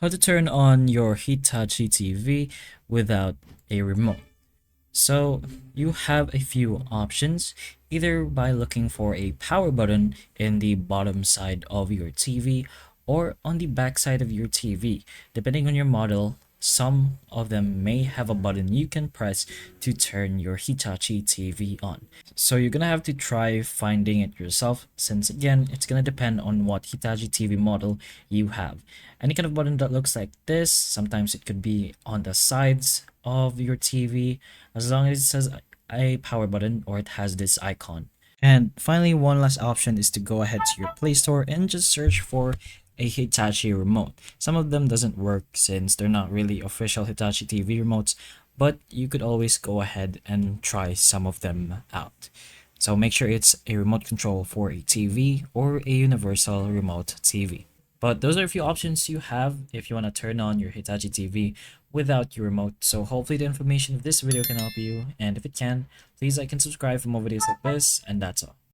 How to turn on your Hitachi TV without a remote. So you have a few options, either by looking for a power button in the bottom side of your TV or on the back side of your TV. Depending on your model, some of them may have a button you can press to turn your Hitachi TV on. So you're gonna have to try finding it yourself, since again, it's gonna depend on what Hitachi TV model you have. Any kind of button that looks like this, sometimes it could be on the sides of your TV, as long as it says a power button or it has this icon. And finally, one last option is to go ahead to your Play Store and just search for a Hitachi remote. Some of them doesn't work since they're not really official Hitachi TV remotes, but you could always go ahead and try some of them out. So make sure it's a remote control for a TV or a universal remote TV. But those are a few options you have if you want to turn on your Hitachi TV without your remote. So hopefully the information of this video can help you, and if it can, please like and subscribe for more videos like this, and that's all.